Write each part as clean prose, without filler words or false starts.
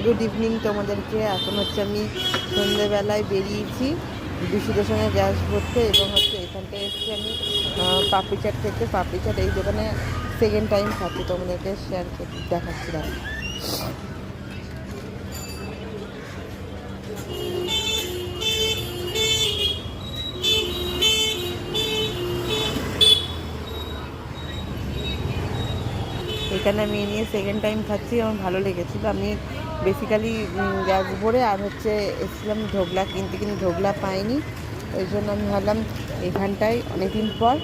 Good evening তোমাদেরকে। এখন হচ্ছে আমি সন্ধ্যেবেলায় বেরিয়েছি বিশুদের সঙ্গে গ্যাস ভরতে, এবং হচ্ছে এখানটায় এসেছি আমি পাপড়ি চাট খেতে। পাপড়ি চাট এই দোকানে সেকেন্ড টাইম খাচ্ছি, তোমাদেরকে শেয়ার দেখাচ্ছি না। এখানে আমি এ নিয়ে সেকেন্ড টাইম খাচ্ছি, আমার ভালো লেগেছিলো। আমি বেসিক্যালি গ্যাস ভরে আর হচ্ছে এসেছিলাম ধোকলা কিনতে, কিন্তু ধোকলা পাইনি। ওই জন্য আমি ভাবলাম এখানটায় অনেকদিন পর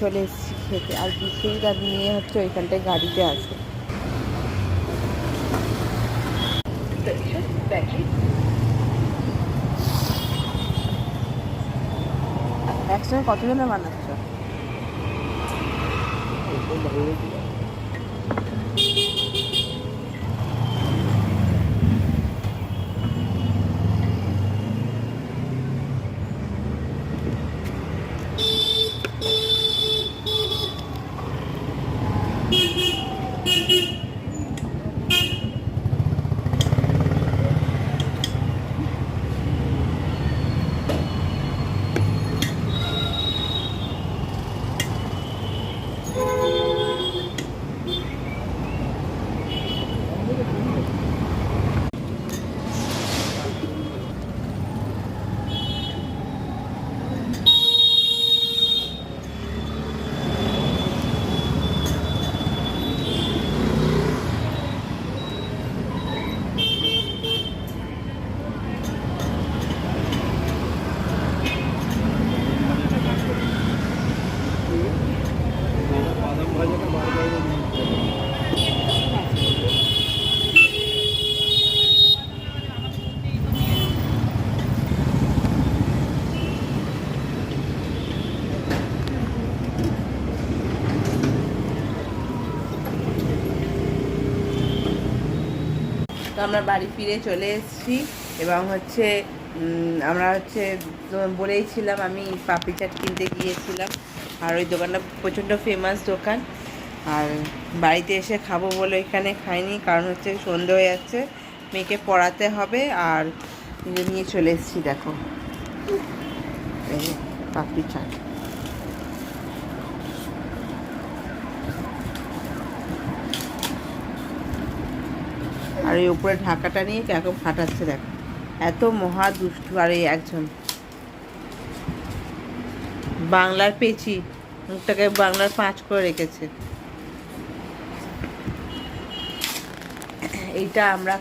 চলে এসেছি খেতে। আর বিশ্বজিৎ নিয়ে হচ্ছে ওইখানটায় গাড়িতে আছে। একসঙ্গে কতজনে বানাচ্ছ? তো আমরা বাড়ি ফিরে চলে এসেছি, এবং হচ্ছে আমরা হচ্ছে বলেইছিলাম আমি পাপড়ি চাট কিনতে গিয়েছিলাম, আর ওই দোকানটা প্রচণ্ড ফেমাস দোকান। আর বাড়িতে এসে খাবো বলে এখানে খাইনি, কারণ হচ্ছে সন্ধে হয়ে যাচ্ছে, মেয়েকে পড়াতে হবে। আর নিয়ে চলে এসেছি, দেখো এই পাপড়ি চাট। আর এই উপরে ঢাকাটা নিয়ে কিরকম ফাটাচ্ছে দেখো, এত মহা দুষ্টু। আর এই একজন বাংলার পেঁচি, মুখটাকে বাংলার পাঁচ করে রেখেছে। এইটা আমরা